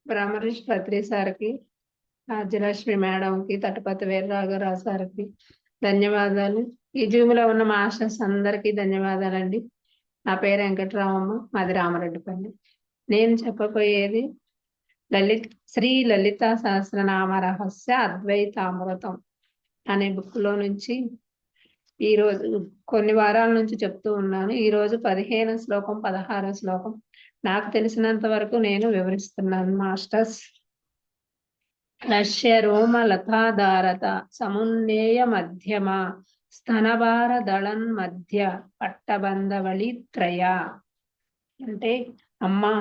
బ్రహ్మరిషి పత్రి సార్కి, రాజ్యలక్ష్మి మేడంకి, తటపతి వీరరాఘవరావు సార్కి ధన్యవాదాలు. ఈ జూమ్లో ఉన్న మాస్టర్స్ అందరికీ ధన్యవాదాలండి. నా పేరు వెంకటరామమ్మ, మాది రామరెడ్డిపల్లి. నేను చెప్పబోయేది శ్రీ లలితా సహస్రనామ రహస్య అద్వైతామృతం అనే బుక్లో నుంచి ఈరోజు కొన్ని వారాల నుంచి చెప్తూ ఉన్నాను. ఈరోజు 15 శ్లోకం 16 శ్లోకం నాకు తెలిసినంత వరకు నేను వివరిస్తున్నాను మాస్టర్స్. లక్ష్య రోమ లతాధారత సమున్నేయ మధ్యమ స్తనభార దళన్ మధ్య పట్టబంధవళి త్రయ. అంటే అమ్మా,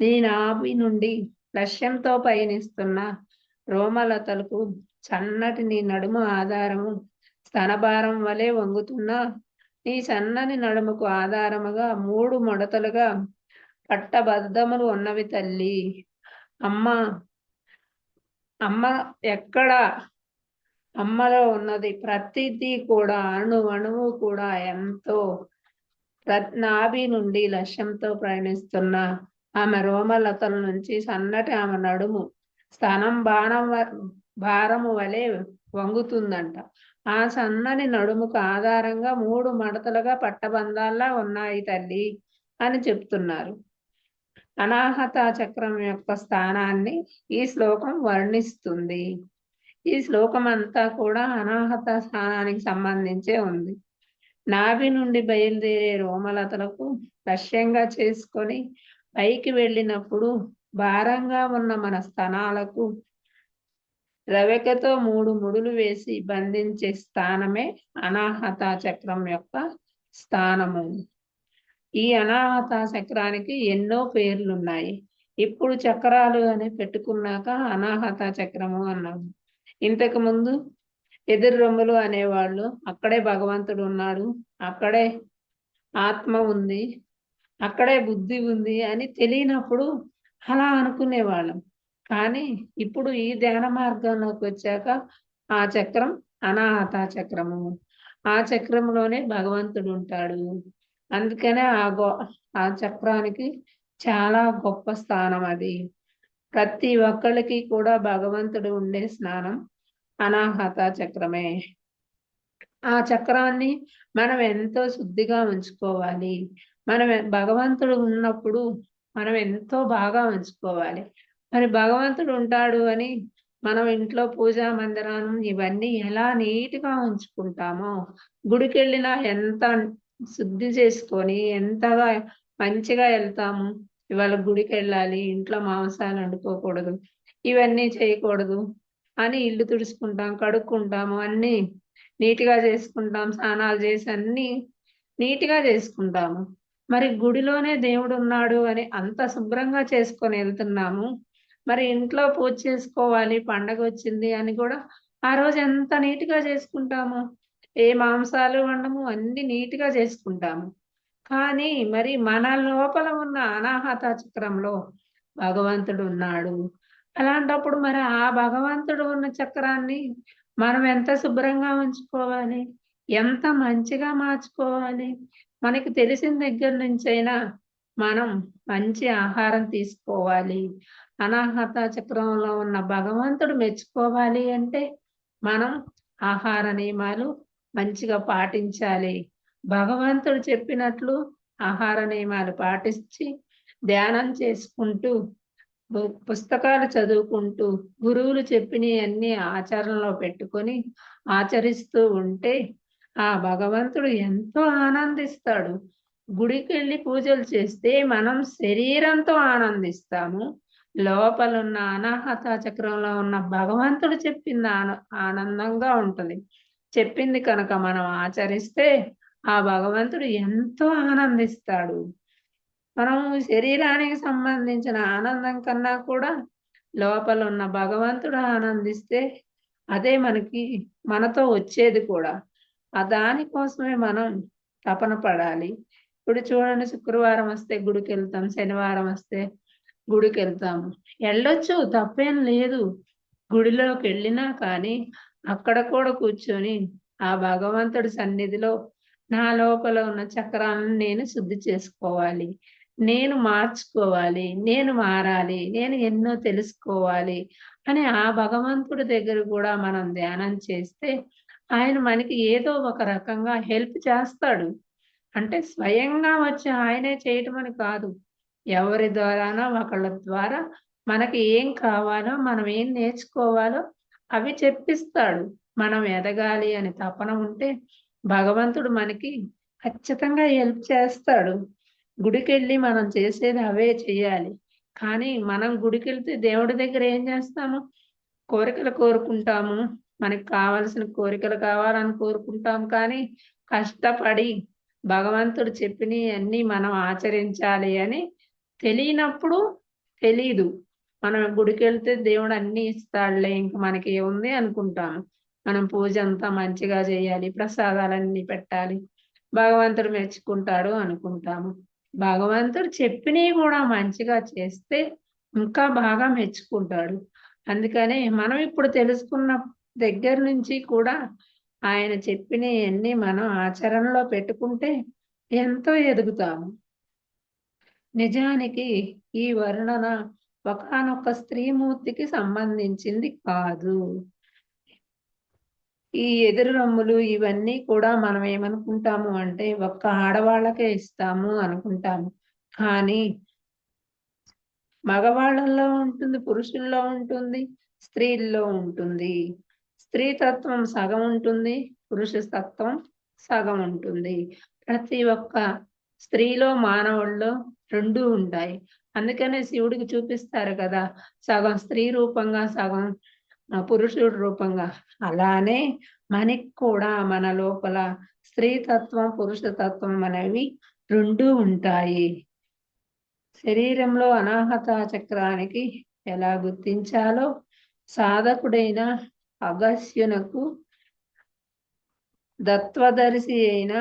నీ నాభి నుండి లక్ష్యంతో పయనిస్తున్న రోమలతలకు చన్నటి నీ నడుము ఆధారము, స్తనభారం వలె వంగుతున్న నీ సన్నని నడుముకు ఆధారముగా 3 ముడతలుగా పట్టబద్ధములు ఉన్నవి తల్లి. అమ్మ ఎక్కడ అమ్మలో ఉన్నది ప్రతిదీ కూడా, అణువు కూడా ఎంతో నాభి నుండి లక్ష్యంతో ప్రయాణిస్తున్న ఆమె రోమలతల నుంచి సన్నటి ఆమె నడుము స్థానం భారము వలె వంగుతుందంట. ఆ సన్నని నడుముకు ఆధారంగా 3 మడతలుగా పట్టబంధాల్లా ఉన్నాయి తల్లి అని చెప్తున్నారు. అనాహత చక్రం యొక్క స్థానాన్ని ఈ శ్లోకం వర్ణిస్తుంది. ఈ శ్లోకం అంతా కూడా అనాహత స్థానానికి సంబంధించే ఉంది. నాభి నుండి బయలుదేరే రోమలతలకు లక్ష్యంగా చేసుకొని పైకి వెళ్ళినప్పుడు భారంగా ఉన్న మన స్థనాలకు రవికతో 3 ముడులు వేసి బంధించే స్థానమే అనాహత చక్రం యొక్క స్థానము. ఈ అనాహత చక్రానికి ఎన్నో పేర్లున్నాయి. ఇప్పుడు చక్రాలు అని పెట్టుకున్నాక అనాహత చక్రము అన్నాము. ఇంతకు ముందు ఎదురు రొమ్ములు అనేవాళ్ళు, అక్కడే భగవంతుడు ఉన్నాడు, అక్కడే ఆత్మ ఉంది, అక్కడే బుద్ధి ఉంది అని తెలియనప్పుడు అలా అనుకునేవాళ్ళం. కానీ ఇప్పుడు ఈ ధ్యాన మార్గంలోకి వచ్చాక ఆ చక్రం అనాహత చక్రము. ఆ చక్రంలోనే భగవంతుడు ఉంటాడు. అందుకనే ఆ చక్రానికి చాలా గొప్ప స్థానం అది. ప్రతి ఒక్కళ్ళకి కూడా భగవంతుడు ఉండే స్నానం అనాహత చక్రమే. ఆ చక్రాన్ని మనం ఎంతో శుద్ధిగా ఉంచుకోవాలి. మనం భగవంతుడు ఉన్నప్పుడు మనం ఎంతో బాగా ఉంచుకోవాలి. మరి భగవంతుడు ఉంటాడు అని మనం ఇంట్లో పూజా మందిరాన్ని ఇవన్నీ ఎలా నీట్గా ఉంచుకుంటామో, గుడికి వెళ్ళినా ఎంత శుద్ధి చేసుకొని ఎంతగా మంచిగా వెళ్తాము. ఇవాళ గుడికి వెళ్ళాలి, ఇంట్లో మాంసాలు వండుకోకూడదు, ఇవన్నీ చేయకూడదు అని ఇల్లు తుడుచుకుంటాం, కడుక్కుంటాము, అన్నీ నీట్గా చేసుకుంటాం, స్నానాలు చేసి అన్ని నీట్గా చేసుకుంటాము. మరి గుడిలోనే దేవుడు ఉన్నాడు అని అంత శుభ్రంగా చేసుకొని వెళ్తున్నాము. మరి ఇంట్లో పూజ చేసుకోవాలి, పండగ వచ్చింది అని కూడా ఆ రోజు ఎంత నీట్గా చేసుకుంటాము. ఏ మాంసాలు వండము, అన్ని నీట్గా చేసుకుంటాము. కానీ మరి మన లోపల ఉన్న అనాహత చక్రంలో భగవంతుడు ఉన్నాడు. అలాంటప్పుడు మరి ఆ భగవంతుడు ఉన్న చక్రాన్ని మనం ఎంత శుభ్రంగా ఉంచుకోవాలి, ఎంత మంచిగా మార్చుకోవాలి. మనకి తెలిసిన దగ్గర నుంచైనా మనం మంచి ఆహారం తీసుకోవాలి. అనాహత చక్రంలో ఉన్న భగవంతుడు మెచ్చుకోవాలి అంటే మనం ఆహార నియమాలు మంచిగా పాటించాలి. భగవంతుడు చెప్పినట్లు ఆహార నియమాలు పాటించి ధ్యానం చేసుకుంటూ పుస్తకాలు చదువుకుంటూ గురువులు చెప్పినవన్నీ ఆచరణలో పెట్టుకొని ఆచరిస్తూ ఉంటే ఆ భగవంతుడు ఎంతో ఆనందిస్తాడు. గుడికి వెళ్ళి పూజలు చేస్తే మనం శరీరంతో ఆనందిస్తాము, లోపల ఉన్న అనాహత చక్రంలో ఉన్న భగవంతుడు చెప్పింది ఆనందంగా ఉంటుంది. చెప్పింది కనుక మనం ఆచరిస్తే ఆ భగవంతుడు ఎంతో ఆనందిస్తాడు. మనం శరీరానికి సంబంధించిన ఆనందం కన్నా కూడా లోపల ఉన్న భగవంతుడు ఆనందిస్తే అదే మనతో వచ్చేది కూడా. ఆ దానికోసమే మనం తపన పడాలి. ఇప్పుడు చూడండి, శుక్రవారం వస్తే గుడికి వెళ్తాం, శనివారం వస్తే గుడికి వెళ్తాము. వెళ్ళొచ్చు, తప్పేం లేదు. గుడిలోకి వెళ్ళినా కానీ అక్కడ కూడా కూర్చొని ఆ భగవంతుడి సన్నిధిలో నా లోపల ఉన్న చక్రాలను నేను శుద్ధి చేసుకోవాలి. నేను మార్చుకోవాలి, నేను మారాలి, నేను ఎన్నో తెలుసుకోవాలి అని ఆ భగవంతుడి దగ్గర కూడా మనం ధ్యానం చేస్తే ఆయన మనకి ఏదో ఒక రకంగా హెల్ప్ చేస్తాడు. అంటే స్వయంగా వచ్చి ఆయనే చేయటం అని కాదు. ఎవరి ద్వారానో ఒకళ్ళ ద్వారా మనకి ఏం కావాలో, మనం ఏం నేర్చుకోవాలో అవి చెప్పిస్తాడు. మనం ఎదగాలి అని తపన ఉంటే భగవంతుడు మనకి ఖచ్చితంగా హెల్ప్ చేస్తాడు. గుడికెళ్ళి మనం చేసేది అవే చెయ్యాలి. కానీ మనం గుడికెళ్తే దేవుడి దగ్గర ఏం చేస్తాము? కోరికలు కోరుకుంటాము. మనకు కావాల్సిన కోరికలు కావాలని కోరుకుంటాం. కానీ కష్టపడి భగవంతుడు చెప్పినయన్నీ మనం ఆచరించాలి అని తెలియనప్పుడు తెలీదు. మనం గుడికెళ్తే దేవుడు అన్నీ ఇస్తాడులే ఇంక మనకి ఏముంది అనుకుంటాము. మనం పూజ అంతా మంచిగా చేయాలి, ప్రసాదాలన్నీ పెట్టాలి, భగవంతుడు మెచ్చుకుంటాడు అనుకుంటాము. భగవంతుడు చెప్పినవి కూడా మంచిగా చేస్తే ఇంకా బాగా మెచ్చుకుంటాడు. అందుకనే మనం ఇప్పుడు తెలుసుకున్న దగ్గర నుంచి కూడా ఆయన చెప్పినయన్నీ మనం ఆచరణలో పెట్టుకుంటే ఎంతో ఎదుగుతాము. నిజానికి ఈ వర్ణన ఒకానొక స్త్రీమూర్తికి సంబంధించింది కాదు. ఈ ఎదురు రమ్ములు ఇవన్నీ కూడా మనం ఏమనుకుంటాము అంటే ఒక్క ఆడవాళ్ళకే ఇస్తాము అనుకుంటాము. కానీ మగవాళ్ళల్లో ఉంటుంది, పురుషుల్లో ఉంటుంది, స్త్రీల్లో ఉంటుంది. స్త్రీ తత్వం సగం ఉంటుంది, పురుష తత్వం సగం ఉంటుంది. ప్రతి ఒక్క స్త్రీలో మానవుల్లో 2 ఉంటాయి. అందుకనే శివుడికి చూపిస్తారు కదా! సగం స్త్రీ రూపంగా, సగం పురుషుడు రూపంగా. అలానే మనకి కూడా మన లోపల స్త్రీ తత్వం, పురుష తత్వం అనేవి 2 ఉంటాయి. శరీరంలో అనాహత చక్రానికి ఎలా గుర్తించాలో సాధకుడైన అగస్త్యునకు దత్వదర్శి అయిన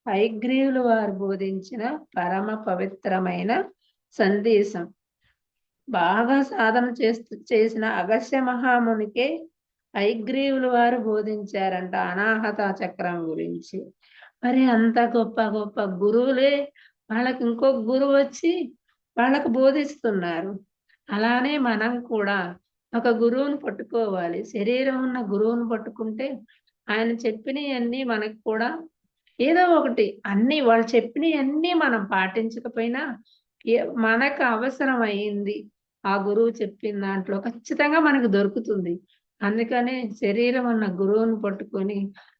హయగ్రీవులు వారు బోధించిన పరమ పవిత్రమైన సందేశం. బాగా సాధన చేసిన అగస్త్య మహామునికే హయగ్రీవులు వారు బోధించారంట అనాహత చక్రం గురించి. మరి అంత గొప్ప గొప్ప గురువులే వాళ్ళకి ఇంకొక గురువు వచ్చి వాళ్ళకు బోధిస్తున్నారు. అలానే మనం కూడా ఒక గురువుని పట్టుకోవాలి. శరీరం ఉన్న గురువుని పట్టుకుంటే ఆయన చెప్పినయన్నీ మనకు కూడా ఏదో ఒకటి అన్నీ వాళ్ళు చెప్పినయన్నీ మనం పాటించకపోయినా మనకు అవసరమయింది ఆ గురువు చెప్పిన దాంట్లో ఖచ్చితంగా మనకు దొరుకుతుంది. అందుకనే శరీరం ఉన్న గురువుని పట్టుకొని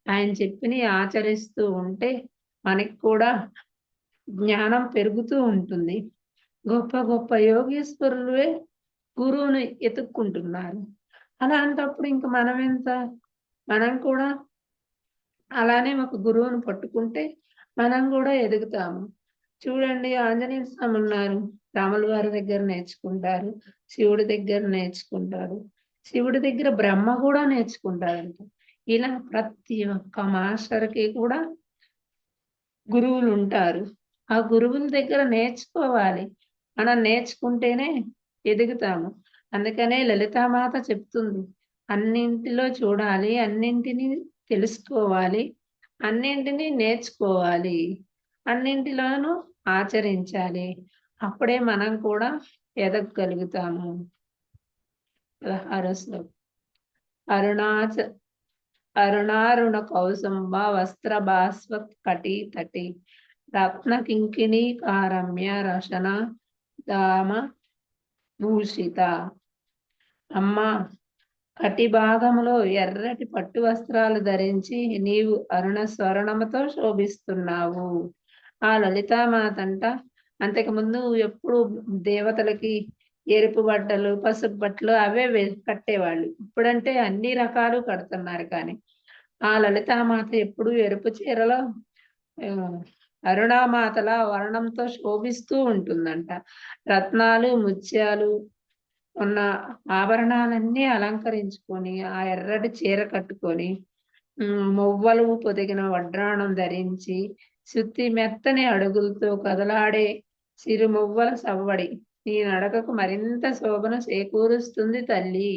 ఆయన చెప్పినయి ఆచరిస్తూ ఉంటే మనకి కూడా జ్ఞానం పెరుగుతూ ఉంటుంది. గొప్ప గొప్ప యోగీశ్వరులే గురువుని ఎతుక్కుంటున్నారు. అలాంటప్పుడు ఇంక మనమెంత? మనం కూడా అలానే ఒక గురువుని పట్టుకుంటే మనం కూడా ఎదుగుతాము. చూడండి ఆంజనేయ స్వామి ఉన్నారు. రాముల వారి దగ్గర నేర్చుకుంటారు. శివుడి దగ్గర నేర్చుకుంటారు. శివుడి దగ్గర బ్రహ్మ కూడా నేర్చుకుంటారంట. ఇలా ప్రతి ఒక్క మాస్టర్‌కి కూడా గురువులుంటారు. ఆ గురువుల దగ్గర నేర్చుకోవాలి. మనం నేర్చుకుంటేనే ఎదుగుతాము. అందుకనే లలితామాత చెప్తుంది. అన్నింటిలో చూడాలి, అన్నింటిని తెలుసుకోవాలి, అన్నింటిని నేర్చుకోవాలి, అన్నింటిలోనూ ఆచరించాలి. అప్పుడే మనం కూడా ఎదగగలుగుతాము. 16వ శ్లోకం. అరుణాచ అరుణారుణ కౌసుంబ వస్త్రభాస్వత్ కటి తటి రత్న కింకిణీకారమ్య రశన దామ భూషిత. అమ్మా, కటి భాగములో ఎర్రటి పట్టు వస్త్రాలు ధరించి నీవు అరుణ స్వర్ణముతో శోభిస్తున్నావు. ఆ లలితామాతంట అంతకుముందు ఎప్పుడు దేవతలకి ఎరుపు బట్టలు, పసుపు బట్టలు అవే కట్టేవాళ్ళు. ఇప్పుడంటే అన్ని రకాలు కడుతున్నారు. కానీ ఆ లలితామాత ఎప్పుడు ఎరుపు చీరలో అరుణామాతల వర్ణంతో శోభిస్తూ ఉంటుందంట. రత్నాలు, ముత్యాలు ఉన్న ఆభరణాలన్నీ అలంకరించుకొని ఆ ఎర్రటి చీర కట్టుకొని మువ్వలు పొదిగిన వడ్రాణం ధరించి శుద్ధి మెత్తని అడుగులతో కదలాడే సిరుమువ్వల సవ్వడి నీ నడకకు మరింత శోభను చేకూరుస్తుంది తల్లి.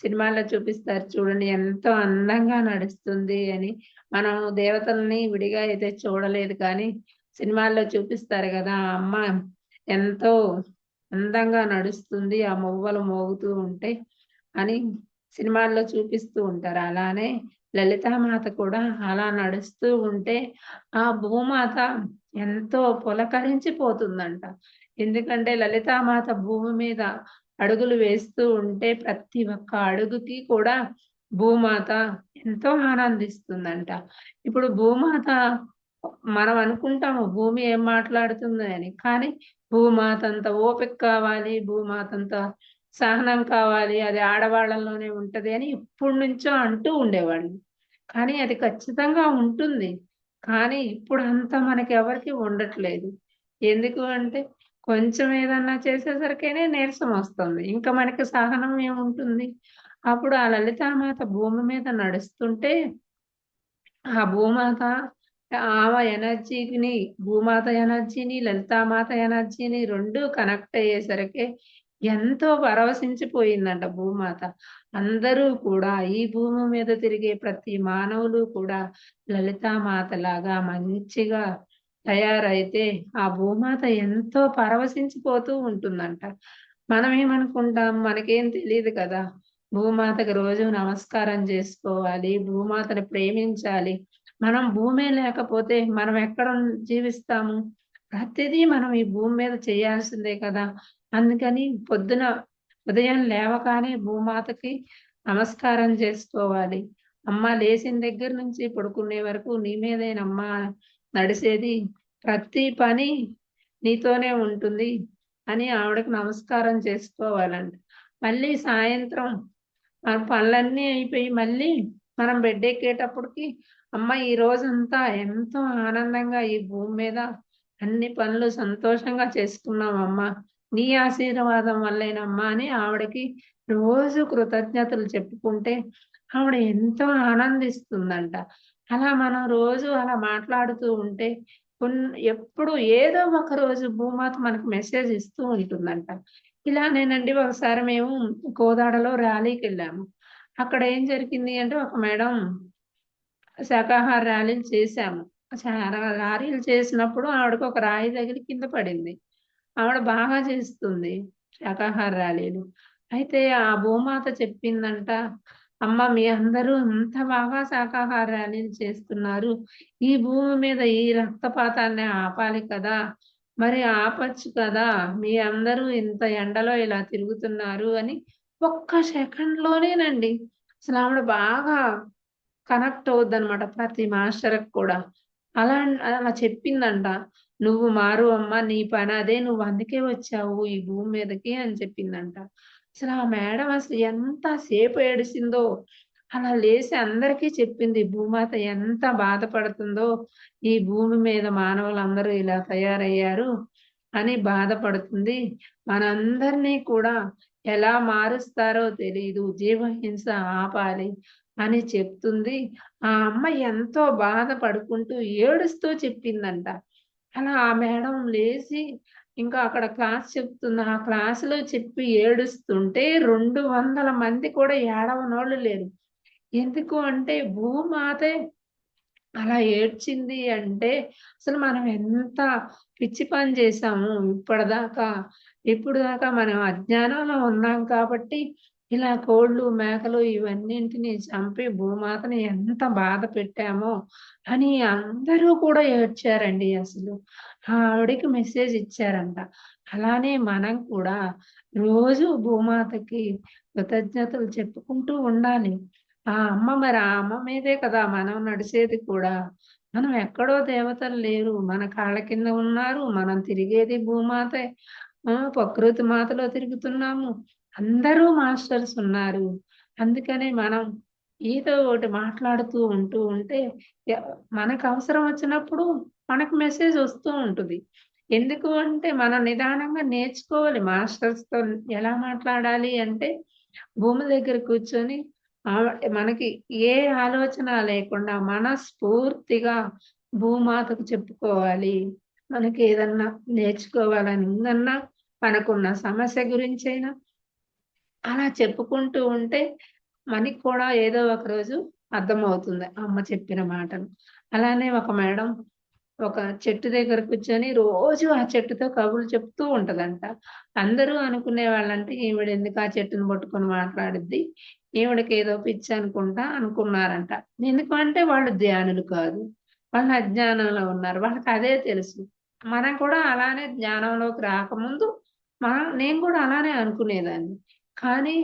సినిమాల్లో చూపిస్తారు చూడండి ఎంతో అందంగా నడుస్తుంది అని. మనం దేవతల్ని విడిగా అయితే చూడలేదు, కానీ సినిమాల్లో చూపిస్తారు కదా, అమ్మ ఎంతో అందంగా నడుస్తుంది ఆ మువ్వలు మోగుతూ ఉంటే అని సినిమాల్లో చూపిస్తూ ఉంటారు. అలానే లలితామాత కూడా అలా నడుస్తూ ఉంటే ఆ భూమాత ఎంతో పులకరించిపోతుందంట. ఎందుకంటే లలితామాత భూమి మీద అడుగులు వేస్తూ ఉంటే ప్రతి ఒక్క అడుగుకి కూడా భూమాత ఎంతో ఆనందిస్తుందంట. ఇప్పుడు భూమాత మనం అనుకుంటాము భూమి ఏం మాట్లాడుతుంది అని. కానీ భూమాతంత ఓపిక కావాలి, భూమాతంత సహనం కావాలి, అది ఆడవాళ్ళలోనే ఉంటది అని ఎప్పటినుంచో అంటూ ఉండేవాళ్ళు. కానీ అది ఖచ్చితంగా ఉంటుంది. కానీ ఇప్పుడంత మనకెవరికీ ఉండట్లేదు. ఎందుకు అంటే కొంచెం ఏదన్నా చేసేసరికేనే నీరసం వస్తుంది. ఇంకా మనకి సహనం ఏముంటుంది? అప్పుడు ఆ లలితామాత భూమి మీద నడుస్తుంటే ఆ భూమాత ఆమె ఎనర్జీని భూమాత ఎనర్జీని, లలితామాత ఎనర్జీని 2 కనెక్ట్ అయ్యేసరికి ఎంతో పరవశించిపోయిందంట భూమాత. అందరూ కూడా ఈ భూమి మీద తిరిగే ప్రతి మానవులు కూడా లలితామాతలాగా మంచిగా తయారైతే ఆ భూమాత ఎంతో పరవశించిపోతూ ఉంటుందంట. మనమేమనుకుంటాం మనకేం తెలీదు కదా! భూమాతకి రోజు నమస్కారం జేసుకోవాలి. భూమాతని ప్రేమించాలి. మనం భూమే లేకపోతే మనం ఎక్కడ జీవిస్తాము? ప్రతిదీ మనం ఈ భూమి మీద చేయాల్సిందే కదా! అందుకని పొద్దున ఉదయం లేవగానే భూమాతకి నమస్కారం చేసుకోవాలి. అమ్మ లేసిన దగ్గర నుంచి పడుకునే వరకు నీ మీదేనమ్మా నడిసేది. ప్రతి పని నీతోనే ఉంటుంది అని ఆవిడకి నమస్కారం చేసుకోవాలంట. మళ్ళీ సాయంత్రం మన పనులన్నీ అయిపోయి మళ్ళీ మనం బెడ్డెక్కేటప్పటికి అమ్మ ఈ రోజంతా ఎంతో ఆనందంగా ఈ భూమి మీద అన్ని పనులు సంతోషంగా చేసుకున్నామమ్మా. నీ ఆశీర్వాదం వల్లేనమ్మా అని ఆవిడకి రోజు కృతజ్ఞతలు చెప్పుకుంటే ఆవిడ ఎంతో ఆనందిస్తుందంట. అలా మనం రోజు అలా మాట్లాడుతూ ఉంటే కొన్ ఎప్పుడు ఏదో ఒక రోజు భూమాత మనకు మెసేజ్ ఇస్తూ ఉంటుందంట. ఇలానేనండి ఒకసారి మేము కోదాడలో ర్యాలీకెళ్ళాము. అక్కడ ఏం జరిగింది అంటే ఒక మేడం శాకాహార ర్యాలీలు చేశాము. ర్యాలీలు చేసినప్పుడు ఆవిడకి ఒక రాయి తగిలి కింద పడింది. ఆవిడ బాగా చేస్తుంది శాకాహార ర్యాలీలు. అయితే ఆ భూమాత చెప్పిందంట, "అమ్మ మీ అందరూ ఇంత బాగా శాకాహార ర్యాలీలు చేస్తున్నారు. ఈ భూమి మీద ఈ రక్తపాతాన్ని ఆపాలి కదా! మరి ఆపొచ్చు కదా! మీ అందరూ ఇంత ఎండలో ఇలా తిరుగుతున్నారు" అని ఒక్క సెకండ్‌లోనేనండి అసలావిడ బాగా కనెక్ట్ అవుద్దనమాట ప్రతి మాస్టర్‌కి కూడా. అలా చెప్పిందంట. "నువ్వు మారు అమ్మా నీ పనదే. నువ్వు అందుకే వచ్చావు ఈ భూమి మీదకి" అని చెప్పిందంట. అసలు ఆ మేడం అసలు ఎంత సేపు ఏడిసిందో, అలా లేసి అందరికీ చెప్పింది. భూమాత ఎంత బాధపడుతుందో, ఈ భూమి మీద మానవులందరూ ఇలా తయారయ్యారు అని బాధపడుతుంది. మనందరినీ కూడా ఎలా మారుస్తారో తెలీదు. జీవహింస ఆపాలి అని చెప్తుంది. ఆ అమ్మ ఎంతో బాధపడుకుంటూ, ఏడుస్తూ చెప్పిందంట. అలా ఆ మేడం లేసి ఇంకా అక్కడ క్లాస్ చెప్తుంది. ఆ క్లాస్‌లో చెప్పి ఏడుస్తుంటే 200 మంది కూడా ఏడవనోళ్ళు లేరు. ఎందుకు అంటే భూమాతే అలా ఏడ్చింది అంటే, అసలు మనం ఎంత పిచ్చి పని చేశాము ఇప్పటిదాకా. ఇప్పుడు దాకా మనం అజ్ఞానంలో ఉన్నాం కాబట్టి, ఇలా కోళ్ళు, మేకలు ఇవన్నింటిని చంపి భూమాతని ఎంత బాధ పెట్టామో అని అందరూ కూడా ఏడ్చారండి అసలు. ఆవిడకి మెసేజ్ ఇచ్చారంట. అలానే మనం కూడా రోజు భూమాతకి కృతజ్ఞతలు చెప్పుకుంటూ ఉండాలి. ఆ అమ్మ మీదే కదా మనం నడిచేది కూడా. మనం ఎక్కడో దేవతలు లేరు. మన కాళ్ళ కింద ఉన్నారు. మనం తిరిగేది భూమాతే. ప్రకృతి మాతలో తిరుగుతున్నాము. అందరూ మాస్టర్స్ ఉన్నారు. అందుకనే మనం ఏదో ఒకటి మాట్లాడుతూ ఉంటే య మనకు అవసరం వచ్చినప్పుడు మనకు మెసేజ్ వస్తూ ఉంటది. ఎందుకు అంటే మనం నిదానంగా నేర్చుకోవాలి మాస్టర్స్‌తో ఎలా మాట్లాడాలి అంటే భూమి దగ్గర కూర్చొని మనకి ఏ ఆలోచన లేకుండా మనస్ఫూర్తిగా భూమాతకు చెప్పుకోవాలి. మనకేదన్నా నేర్చుకోవాలని ఉందన్నా, మనకున్న సమస్య గురించైనా అలా చెప్పుకుంటూ ఉంటే మనకి కూడా ఏదో ఒక రోజు అర్థమవుతుంది అమ్మ చెప్పిన మాటలు. అలానే ఒక మేడం ఒక చెట్టు దగ్గర కూర్చొని రోజు ఆ చెట్టుతో కబుర్లు చెప్తూ ఉంటదంట. అందరూ అనుకునే వాళ్ళంటే ఈవిడెందుకు ఆ చెట్టుని పట్టుకొని మాట్లాడిద్ది. ఈవిడకేదో పిచ్చి అనుకుంటా అనుకున్నారంట. ఎందుకంటే వాళ్ళు ధ్యానులు కాదు. వాళ్ళు అజ్ఞానంలో ఉన్నారు. వాళ్ళకదే తెలుసు. మనం కూడా అలానే జ్ఞానంలోకి రాకముందు నేను కూడా అలానే అనుకునేదాన్ని. కానీ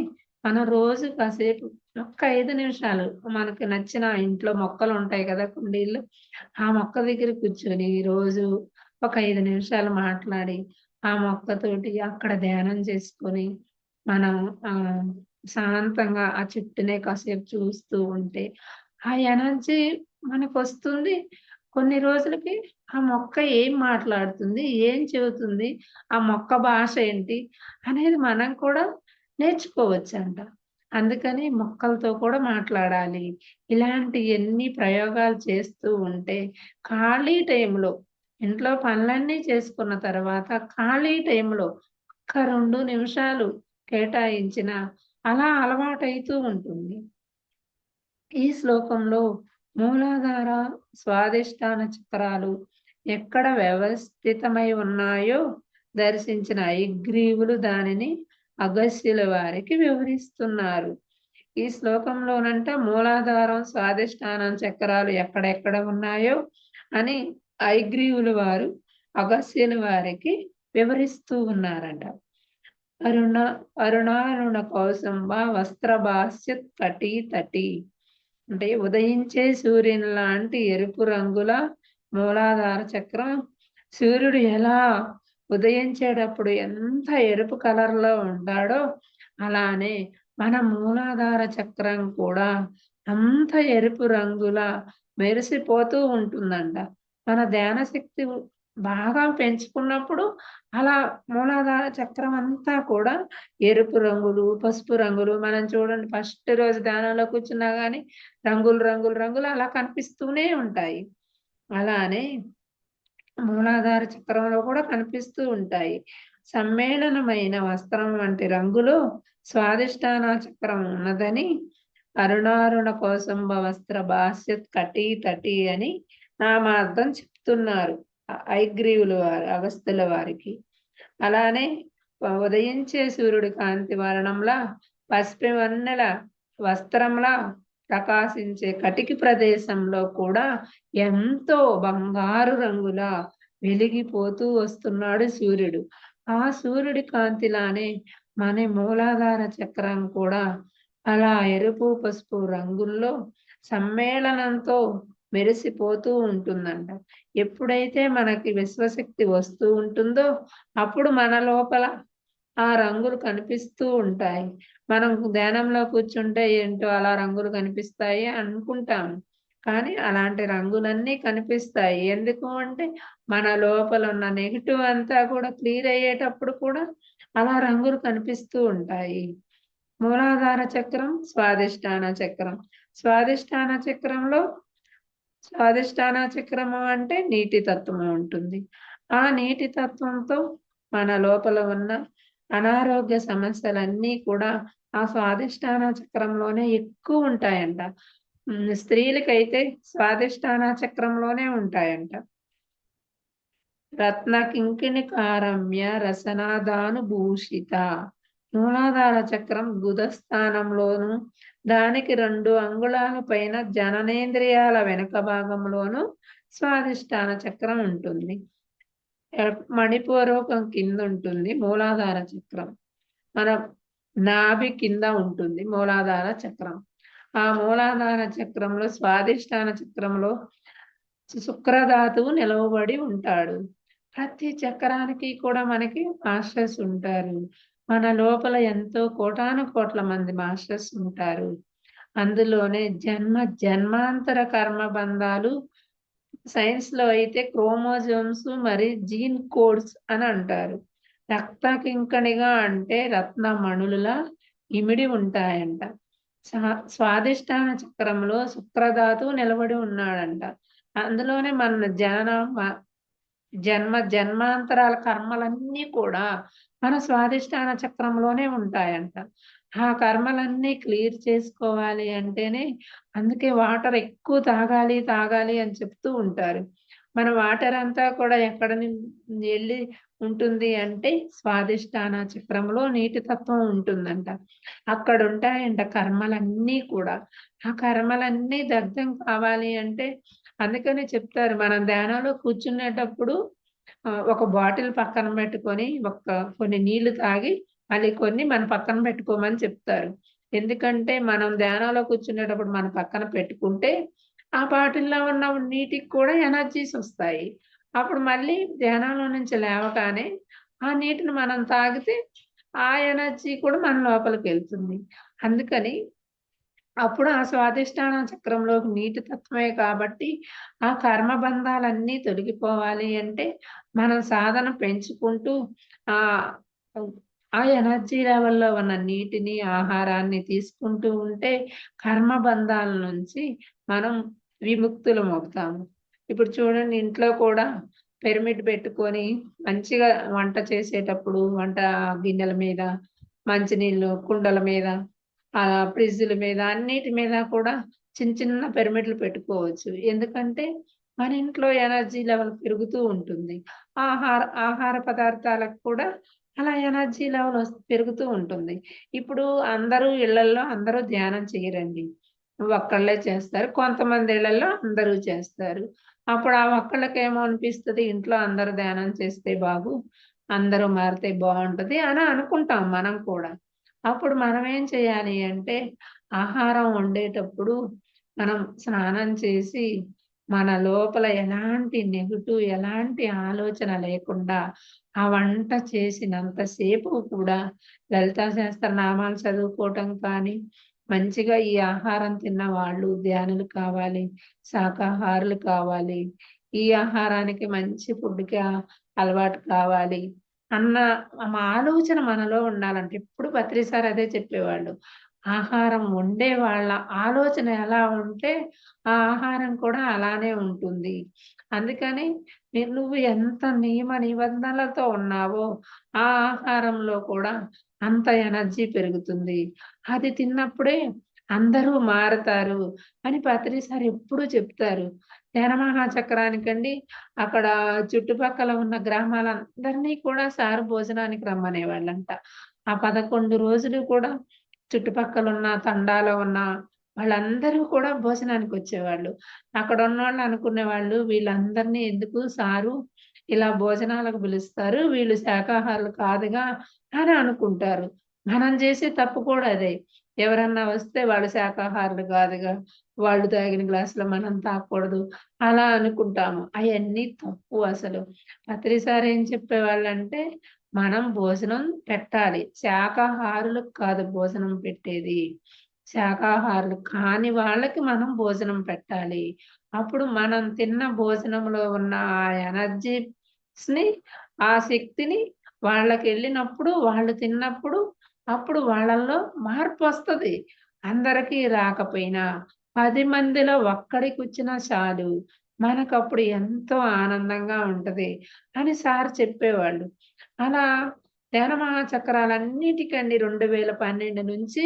మనం రోజు కాసేపు ఒక్క 5 నిమిషాలు మనకు నచ్చిన ఇంట్లో మొక్కలుంటాయి కదా! కుండీల్లో. ఆ మొక్క దగ్గర కూర్చొని రోజు ఒక 5 నిమిషాలు మాట్లాడి, ఆ మొక్కతోటి అక్కడ ధ్యానం చేసుకొని, మనం ఆహ్, శాంతంగా ఆ చెట్టునే కాసేపు చూస్తూ ఉంటే, ఆ ఎనర్జీ మనకొస్తుంది. కొన్ని రోజులకి ఆ మొక్క ఏం మాట్లాడుతుంది? ఏం చెబుతుంది? ఆ మొక్క భాష ఏంటి? అనేది మనం కూడా నేర్చుకోవచ్చంట. అందుకని మొక్కలతో కూడా మాట్లాడాలి. ఇలాంటి ఎన్ని ప్రయోగాలు చేస్తూ ఉంటే, ఖాళీ టైంలో ఇంట్లో పనులన్నీ చేసుకున్న తర్వాత ఖాళీ టైంలో ఒక్క 2 నిమిషాలు కేటాయించిన అలా అలవాటైతూ ఉంటుంది. ఈ శ్లోకంలో మూలాధార, స్వాదిష్టాన చక్రాలు ఎక్కడ వ్యవస్థితమై ఉన్నాయో దర్శించిన హయగ్రీవులు దానిని అగస్త్యుల వారికి వివరిస్తున్నారు. ఈ శ్లోకంలోనంట మూలాధారం, స్వాదిష్టానం చక్రాలు ఎక్కడెక్కడ ఉన్నాయో అని హయగ్రీవుల వారు అగస్త్యుల వారికి వివరిస్తూ ఉన్నారంట. అరుణ అరుణారుణ కౌసంబ వస్త్రభాస్య తటీ తటీ. అంటే ఉదయించే సూర్యుని లాంటి ఎరుపు రంగుల మూలాధార చక్రం సూర్యుడు ఎలా ఉదయించేటప్పుడు ఎంత ఎరుపు కలర్‌లో ఉంటాడో, అలానే మన మూలాధార చక్రం కూడా అంత ఎరుపు రంగులా మెరిసిపోతూ ఉంటుందంట. మన ధ్యాన శక్తి బాగా పెంచుకున్నప్పుడు అలా మూలాధార చక్రం అంతా కూడా ఎరుపు రంగులు, పసుపు రంగులు మనం చూడండి ఫస్ట్ రోజు ధ్యానంలో కూర్చున్నా గాని రంగులు అలా కనిపిస్తూనే ఉంటాయి. అలానే మూలాధార చక్రంలో కూడా కనిపిస్తూ ఉంటాయి. సమ్మేళనమైన వస్త్రం వంటి రంగులో స్వాదిష్టాన చక్రం ఉన్నదని అరుణారుణ కౌసంబ వస్త్ర భాస్య కటీ తటీ అని నామార్థం చెప్తున్నారు. హయగ్రీవుల వారు అగస్త్యుల వారికి. అలానే ఉదయించే సూర్యుడి కాంతి వర్ణంలా పసిపి వన్నెల వస్త్రంలా ప్రకాశించే కటిక ప్రదేశంలో కూడా ఎంతో బంగారు రంగులా వెలిగిపోతూ వస్తున్నాడు సూర్యుడు. ఆ సూర్యుడి కాంతిలానే మన మూలాధార చక్రం కూడా అలా ఎరుపు, పసుపు రంగుల్లో సమ్మేళనంతో మెరిసిపోతూ ఉంటుందంట. ఎప్పుడైతే మనకి విశ్వశక్తి వస్తూ ఉంటుందో, అప్పుడు మన లోపల ఆ రంగులు కనిపిస్తూ ఉంటాయి. మనం ధ్యానంలో కూర్చుంటే ఏంటో అలా రంగులు కనిపిస్తాయి అనుకుంటాం. కానీ అలాంటి రంగులన్నీ కనిపిస్తాయి. ఎందుకు అంటే మన లోపల ఉన్న నెగెటివ్ అంతా కూడా క్లియర్ అయ్యేటప్పుడు కూడా అలా రంగులు కనిపిస్తూ ఉంటాయి. మూలాధార చక్రం, స్వాదిష్టాన చక్రం. స్వాదిష్టాన చక్రంలో స్వాదిష్టాన చక్రము అంటే నీటి తత్వము ఉంటుంది. ఆ నీటి తత్వంతో మన లోపల ఉన్న అనారోగ్య సమస్యలన్నీ కూడా ఆ స్వాదిష్టాన చక్రంలోనే ఎక్కువుంటాయంట. స్త్రీలకైతే స్వాదిష్టాన చక్రంలోనే ఉంటాయంట. రత్న కింకిణికారమ్య రసనాదానుభూషిత. మూలాధార చక్రం గుదస్థానంలోను, దానికి 2 అంగుళాల పైన జననేంద్రియాల వెనుక భాగంలోను స్వాదిష్టాన చక్రం ఉంటుంది. మణిపూరకం కిందుంటుంది మూలాధార చక్రం. మన నాభి కింద ఉంటుంది మూలాధార చక్రం. ఆ మూలాధార చక్రంలో స్వాదిష్టాన చక్రంలో శుక్రధాతువు నిలవబడి ఉంటాడు. ప్రతి చక్రానికి కూడా మనకి మాస్టర్స్ ఉంటారు. మన లోపల ఎంతో కోటాను కోట్ల మంది మాస్టర్స్ ఉంటారు. అందులోనే జన్మాంతర కర్మ బంధాలు సైన్స్‌లో అయితే క్రోమోజోమ్స్ మరి జీన్ కోడ్స్ అని అంటారు. రక్త కింకణిగా అంటే రత్న మణులులా ఇమిడి ఉంటాయంట. స్వాదిష్టాన చక్రంలో శుక్రధాతువు నిలబడి ఉన్నాడంట. అందులోనే మన జన్మాంతరాల కర్మలన్నీ కూడా మన స్వాదిష్టాన చక్రంలోనే ఉంటాయంట. ఆ కర్మలన్నీ క్లియర్ చేసుకోవాలి అంటేనే అందుకే వాటర్ ఎక్కువ తాగాలి అని చెప్తూ ఉంటారు. మన వాటర్ అంతా కూడా ఎక్కడ వెళ్ళి ఉంటుంది అంటే స్వాదిష్టాన చక్రంలో నీటి తత్వం ఉంటుందంట. అక్కడ ఉంటాయంట కర్మలన్నీ కూడా. ఆ కర్మలన్నీ దగ్ధం కావాలి అంటే అందుకనే చెప్తారు మనం ధ్యానంలో కూర్చునేటప్పుడు ఒక బాటిల్ పక్కన పెట్టుకొని కొన్ని నీళ్లు తాగి మళ్ళీ కొన్ని మన పక్కన పెట్టుకోమని చెప్తారు. ఎందుకంటే మనం ధ్యానంలో కూర్చునేటప్పుడు మన పక్కన పెట్టుకుంటే ఆ బాటిల్లో ఉన్న నీటికి కూడా ఎనర్జీస్ వస్తాయి. అప్పుడు మళ్ళీ ధ్యానంలో నుంచి లేవగానే ఆ నీటిని మనం తాగితే ఆ ఎనర్జీ కూడా మన లోపలికెళ్తుంది. అందుకని అప్పుడు ఆ స్వాధిష్టాన చక్రంలోకి నీటి తత్వమే కాబట్టి ఆ కర్మబంధాలన్నీ తొలగిపోవాలి అంటే మనం సాధన పెంచుకుంటూ ఆహ్, ఆ ఎనర్జీ లెవెల్‌లో ఉన్న నీటిని, ఆహారాన్ని తీసుకుంటూ ఉంటే కర్మబంధాల నుంచి మనం విముక్తులమవుతాము. ఇప్పుడు చూడండి ఇంట్లో కూడా పిరమిడ్ పెట్టుకొని మంచిగా వంట చేసేటప్పుడు వంట గిన్నెల మీద, మంచినీళ్ళు కుండల మీద ఫ్రిడ్జుల మీద అన్నిటి మీద కూడా చిన్న చిన్న పిరమిడ్‌లు పెట్టుకోవచ్చు. ఎందుకంటే మన ఇంట్లో ఎనర్జీ లెవెల్ పెరుగుతూ ఉంటుంది. ఆహార పదార్థాలకు కూడా అలా ఎనర్జీ లెవెల్ పెరుగుతూ ఉంటుంది. ఇప్పుడు అందరూ ఇళ్లల్లో అందరూ ధ్యానం చెయ్యరండి. ఒక్కళ్ళే చేస్తారు. కొంతమంది ఇళ్లల్లో అందరూ చేస్తారు. అప్పుడు ఆ ఒక్కళ్ళకేమో అనిపిస్తది ఇంట్లో అందరూ ధ్యానం చేస్తే అందరూ మారితే బావుంటది అని అనుకుంటాం మనం కూడా. అప్పుడు మనం ఏం చేయాలి అంటే ఆహారం వండేటప్పుడు మనం స్నానం చేసి మన లోపల ఎలాంటి నెగెటివ్ ఎలాంటి ఆలోచన లేకుండా ఆ వంట చేసినంత సేపు కూడా లలితా సహస్రనామాలు చదువుకోవటం కానీ, మంచిగా ఈ ఆహారం తిన్న వాళ్ళు ధ్యానులు కావాలి, శాకాహారులు కావాలి, ఈ ఆహారానికి మంచి ఫుడ్‌కి అలవాటు కావాలి అన్న ఆలోచన మనలో ఉండాలంట. ఎప్పుడు పత్రి సార్ అదే చెప్పేవాళ్ళు. ఆహారం వండే వాళ్ళ ఆలోచన ఎలా ఉంటే, ఆ ఆహారం కూడా అలానే ఉంటుంది. అందుకని నువ్వు ఎంత నియమ నిబంధనలతో ఉన్నావో, ఆ ఆహారంలో కూడా అంత ఎనర్జీ పెరుగుతుంది. అది తిన్నప్పుడే అందరూ మారతారు అని పత్రి సార్ ఎప్పుడూ చెప్తారు. ధ్యానమహా చక్రానికండి అక్కడ చుట్టుపక్కల ఉన్న గ్రామాలందరినీ కూడా సారు భోజనానికి రమ్మనేవాళ్ళంట. ఆ 11 రోజులు కూడా చుట్టుపక్కలున్న తండాలో ఉన్న వాళ్ళందరూ కూడా భోజనానికొచ్చేవాళ్ళు. అక్కడున్నోళ్ళు అనుకునేవాళ్ళు వీళ్ళందరినీ ఎందుకు సారు ఇలా భోజనాలకు పిలుస్తారు. వీళ్ళు శాకాహారులు కాదుగా అని అనుకుంటారు. మనం చేసే తప్పు కూడా అదే. ఎవరన్నా వస్తే వాళ్ళు శాకాహారులు కాదుగా. వాళ్ళు తాగిన గ్లాసులో మనం తాగకూడదు. అలా అనుకుంటాము. అయన్నీ తప్పు అసలు. పత్రి సార్ ఏం చెప్పేవాళ్ళంటే, మనం భోజనం పెట్టాలి. శాకాహారులకు కాదు భోజనం పెట్టేది. శాకాహారులు కాని వాళ్ళకి మనం భోజనం పెట్టాలి. అప్పుడు మనం తిన్న భోజనంలో ఉన్న ఆ ఎనర్జీస్‌ని, ఆ శక్తిని వాళ్ళకెళ్ళినప్పుడు, వాళ్ళు తిన్నప్పుడు, అప్పుడు వాళ్ళలో మార్పొస్తది. అందరికీ రాకపోయినా 10 మందిలో ఒక్కడికొచ్చినా చాలు. మనకప్పుడు ఎంతో ఆనందంగా ఉంటది అని సార్ చెప్పేవాళ్ళు. అలా ధ్యాన మహాచక్రాలన్నిటికండి 2012 నుంచి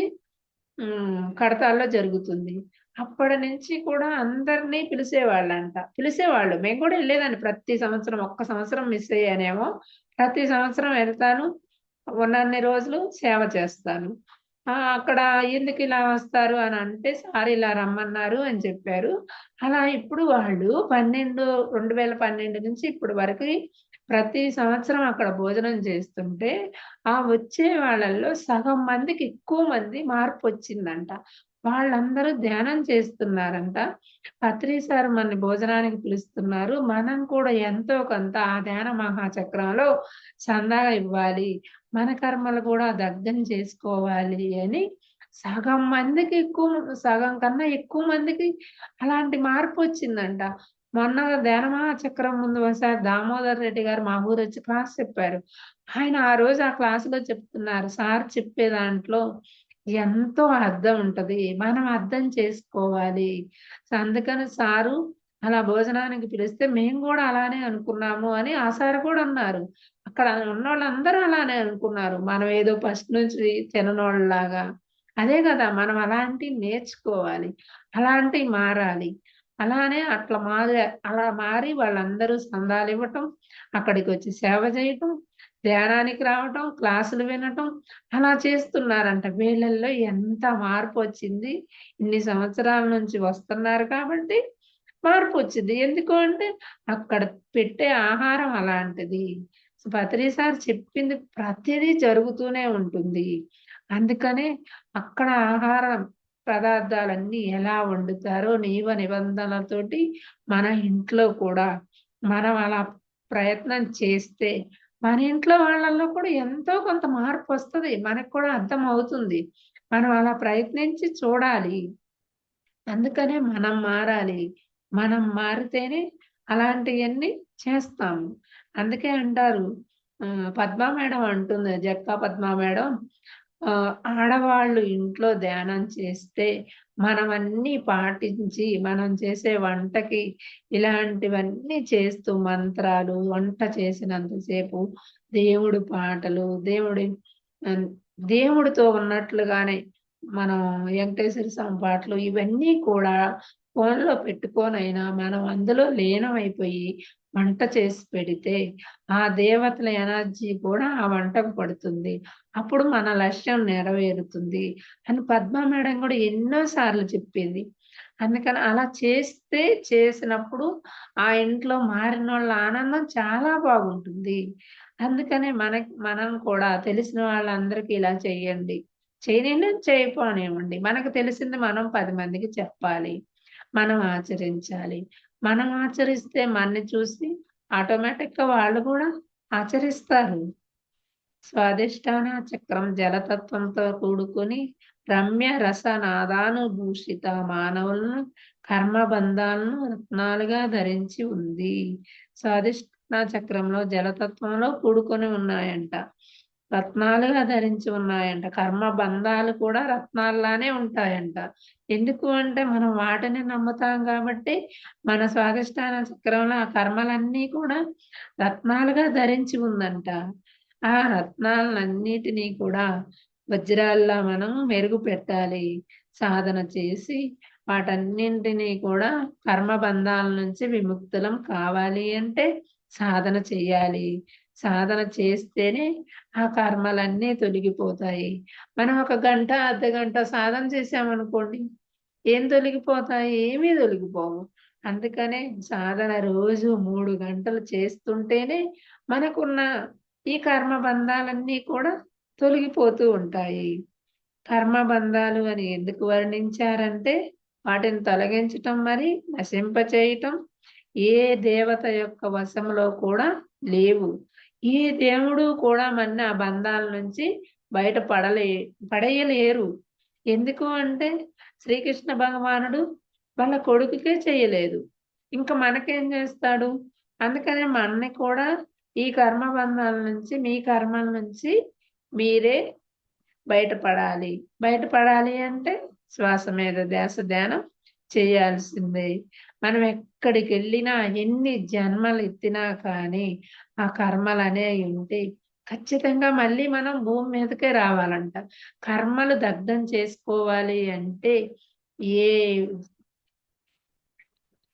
కడతాల్లో జరుగుతుంది. అప్పటి నుంచి కూడా అందరిని పిలిసేవాళ్ళంట. పిలిసేవాళ్ళు. మేము కూడా ఎళ్ళేదాన్ని ప్రతి సంవత్సరం. ఒక్క సంవత్సరం మిస్ అయ్యానేమో. ప్రతి సంవత్సరం ఎళ్తాను. ఉన్నన్ని రోజులు సేవ చేస్తాను. అక్కడ ఎందుకిలా వస్తారు అనంటే, సార్ ఇలా రమ్మన్నారు అని చెప్పారు. అలా ఇప్పుడు వాళ్ళు 2012 నుంచి ఇప్పటి వరకి ప్రతి సంవత్సరం అక్కడ భోజనం చేస్తుంటే, ఆ వచ్చే వాళ్ళల్లో సగం మందికి ఎక్కువ మంది మార్పొచ్చిందంట. వాళ్ళందరూ ధ్యానం చేస్తున్నారంట. పత్రి సార్ మనని భోజనానికి పిలుస్తున్నారు. మనం కూడా ఎంతో కొంత ఆ ధ్యాన మహాచక్రంలో చందా ఇవ్వాలి. మన కర్మలు కూడా దగ్ధం చేసుకోవాలి అని సగం కన్నా ఎక్కువ మందికి అలాంటి మార్పొచ్చిందంట. మొన్న ధ్యాన మహాచక్రం ముందు ఒకసారి దామోదర్ రెడ్డి గారు మా ఊరొచ్చి క్లాస్ చెప్పారు. ఆయన ఆ రోజు ఆ క్లాస్‌లో చెప్తున్నారు. సార్ చెప్పే దాంట్లో ఎంతో అర్థం ఉంటది. మనం అర్థం చేసుకోవాలి. అందుకని సారు అలా భోజనానికి పిలిస్తే మేము గూడా అలానే అనుకున్నాము అని ఆ సార్ కూడా అన్నారు. అక్కడ ఉన్నోళ్ళందరూ అలానే అనుకున్నారు. మనం ఏదో ఫస్ట్ నుంచి తిననోళ్ళలాగా. అదే గదా! మనం అలాంటివి నేర్చుకోవాలి. అలాంటివి మారాలి. అలానే అలా మారి వాళ్ళందరూ సందాలు ఇవ్వటం, అక్కడికి వచ్చి సేవ చేయటం, ధ్యానానికి రావటం, క్లాసులు వినటం అలా చేస్తున్నారంట. వీళ్ళల్లో ఎంత మార్పు వచ్చింది. ఇన్ని సంవత్సరాల నుంచి వస్తున్నారు కాబట్టి మార్పు వచ్చింది. ఎందుకు అంటే అక్కడ పెట్టే ఆహారం అలాంటిది. పత్రి సార్ చెప్పింది ప్రతిదీ జరుగుతూనే ఉంటుంది. అందుకనే అక్కడ ఆహారం పదార్థాలన్నీ ఎలా వండుతారో నియమ నిబంధనలతోటి మన ఇంట్లో కూడా మనం అలా ప్రయత్నం చేస్తే మన ఇంట్లో వాళ్ళలో కూడా ఎంతో కొంత మార్పొస్తది. మనకు కూడా అర్థమవుతుంది. మనం అలా ప్రయత్నించి చూడాలి. అందుకనే మనం మారాలి. మనం మారితేనే అలాంటియన్నీ చేస్తాము. అందుకే అంటారు పద్మా మేడం అంటుంది. జక్కా పద్మా మేడం ఆడవాళ్ళు ఇంట్లో ధ్యానం చేస్తే మనమన్నీ పాటించి మనం చేసే వంటకి ఇలాంటివన్నీ చేస్తూ మంత్రాలు, వంట చేసినంత సేపు దేవుడి పాటలు, ఆహ్, దేవుడితో ఉన్నట్లుగానే మనం వెంకటేశ్వర స్వామి పాటలు ఇవన్నీ కూడా ఫోన్‌లో పెట్టుకొనైనా మనం అందులో లీనమైపోయి వంట చేసి పెడితే ఆ దేవతల ఎనర్జీ కూడా ఆ వంటకు పడుతుంది. అప్పుడు మన లక్ష్యం నెరవేరుతుంది అని పద్మా మేడం కూడా ఎన్నో సార్లు చెప్పింది. అందుకని అలా చేసినప్పుడు ఆ ఇంట్లో మారినోళ్ళ ఆనందం చాలా బాగుంటుంది. అందుకనే మనం కూడా తెలిసిన వాళ్ళందరికీ ఇలా చేయండి. చేయకపోనివ్వండి. మనకు తెలిసింది మనం 10 మందికి చెప్పాలి. మనం ఆచరించాలి. మనం ఆచరిస్తే మనని చూసి ఆటోమేటిక్‌గా వాళ్ళు గూడా ఆచరిస్తారు. స్వాదిష్టాన చక్రం జలతత్వంతో కూడుకొని రమ్య రస నాదానుభూషిత మానవులను కర్మబంధాలను రత్నాలుగా ధరించి ఉంది. స్వాదిష్టాన చక్రంలో జలతత్వంలో కూడుకొని ఉన్నాయంట. రత్నాలుగా ధరించి ఉన్నాయంట. కర్మ బంధాలు కూడా రత్నాల్లానే ఉంటాయంట. ఎందుకు అంటే మనం వాటిని నమ్ముతాం కాబట్టి మన స్వాదిష్టాన చక్రంలో ఆ కర్మలన్నీ కూడా రత్నాలుగా ధరించి ఉందంట. ఆ రత్నాలన్నిటిని కూడా వజ్రాల్లా మనం మెరుగుపెట్టాలి. సాధన చేసి వాటన్నింటిని కూడా కర్మబంధాల నుంచి విముక్తులం కావాలి అంటే సాధన చెయ్యాలి. సాధన చేస్తేనే ఆ కర్మలన్నీ తొలగిపోతాయి. మనం ఒక గంట, అర్ధగంట సాధన చేశామనుకోండి, ఏం తొలగిపోతాయి? ఏమీ తొలగిపోవు. అందుకనే సాధన రోజు 3 గంటలు చేస్తుంటేనే మనకున్న ఈ కర్మ బంధాలన్నీ కూడా తొలగిపోతూ ఉంటాయి. కర్మ బంధాలు అని ఎందుకు వర్ణించారంటే, వాటిని తొలగించటం మరి నశింపచేయటం ఏ దేవత యొక్క వశంలో కూడా లేవు. ఏ దేవుడు కూడా మనని ఆ బంధాల నుంచి బయట పడేయలేరు. ఎందుకు అంటే శ్రీకృష్ణ భగవానుడు వాళ్ళ కొడుకుకే చేయలేదు. ఇంక మనకేం చేస్తాడు? అందుకనే మనని కూడా ఈ కర్మ బంధాల నుంచి, మీ కర్మల నుంచి మీరే బయటపడాలి. బయటపడాలి అంటే శ్వాస మీద ధ్యాస ధ్యానం చేయాల్సిందే. మనం ఎక్కడికెళ్ళినా, ఎన్ని జన్మలెత్తినా కానీ, ఆ కర్మలనేయి ఉంటే ఖచ్చితంగా మళ్ళీ మనం భూమి మీదకే రావాలంట. కర్మలు దగ్ధం చేసుకోవాలి అంటే ఏ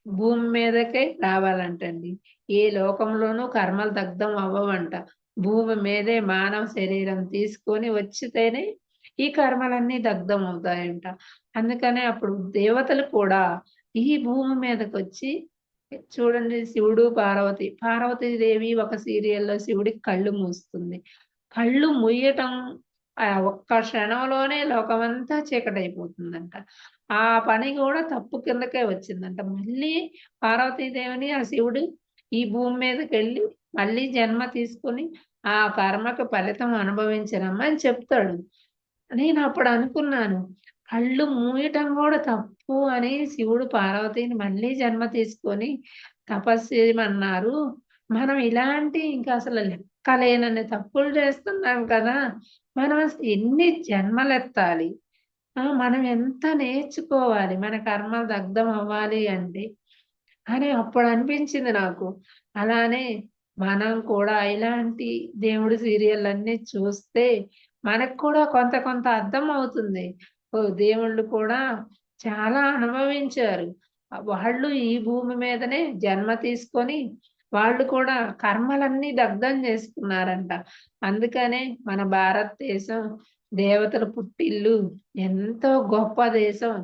భూమి మీదకే రావాలంటండి. ఏ లోకంలోనూ కర్మలు దగ్ధం అవ్వవంట. భూమి మీదే మానవ శరీరం తీసుకొని వచ్చితేనే ఈ కర్మలన్నీ దగ్ధం అవుతాయంట. అందుకనే అప్పుడు దేవతలు కూడా ఈ భూమి మీదకొచ్చి చూడండి శివుడు, పార్వతి. పార్వతీదేవి ఒక సీరియల్‌లో శివుడికి కళ్ళు మూస్తుంది. కళ్ళు మూయటం ఒక్క క్షణంలోనే లోకమంతా చీకటైపోతుందంట. ఆ పని గూడా తప్పు కిందకే వచ్చిందంట. మళ్ళీ పార్వతీదేవిని ఆ శివుడు ఈ భూమి మీదకెళ్ళి మళ్ళీ జన్మ తీసుకొని ఆ కర్మకు ఫలితం అనుభవించరమ్మా అని చెప్తాడు. నేనప్పుడు అనుకున్నాను. కళ్ళు మూయటం గూడా తప్పు అని శివుడు పార్వతిని మళ్ళీ జన్మ తీసుకొని తపస్సు చేయమన్నారు. మనం ఇలాంటి ఇంకా అసలు లెక్కలేనన్ని తప్పులు చేస్తున్నాం కదా! మనం అసలు ఎన్ని జన్మలెత్తాలి? మనం ఎంత నేర్చుకోవాలి మన కర్మలు దగ్ధం అవ్వాలి అంటే, అని అప్పుడనిపించింది నాకు. అలానే మనం కూడా ఇలాంటి దేవుడి సీరియల్లన్నీ చూస్తే మనకు కూడా కొంత కొంత అర్థమవుతుంది. ఓహ్! దేవుళ్ళు కూడా చాలా అనుభవించారు. వాళ్ళు ఈ భూమి మీదనే జన్మ తీసుకొని వాళ్ళు కూడా కర్మలన్నీ దగ్ధం చేసుకున్నారంట. అందుకనే మన భారతదేశం దేవతల పుట్టిల్లు, ఎంతో గొప్ప దేశం,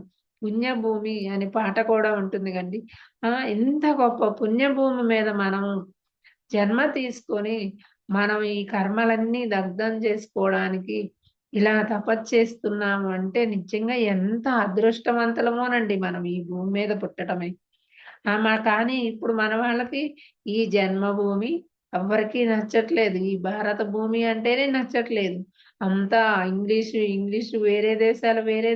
పుణ్యభూమి అని పాట కూడా ఉంటుంది కండి. ఇంత గొప్ప పుణ్యభూమి మీద మనం జన్మ తీసుకొని మనం ఈ కర్మలన్నీ దగ్ధం చేసుకోవడానికి ఇలా తపస్సు అంటే నిజంగా ఎంత అదృష్టవంతులమోనండి మనం ఈ భూమి మీద పుట్టడమే. కానీ ఇప్పుడు మన వాళ్ళకి ఈ జన్మభూమి ఎవ్వరికీ నచ్చట్లేదు. ఈ భారత భూమి అంటేనే నచ్చట్లేదు. అంతా ఇంగ్లీషు వేరే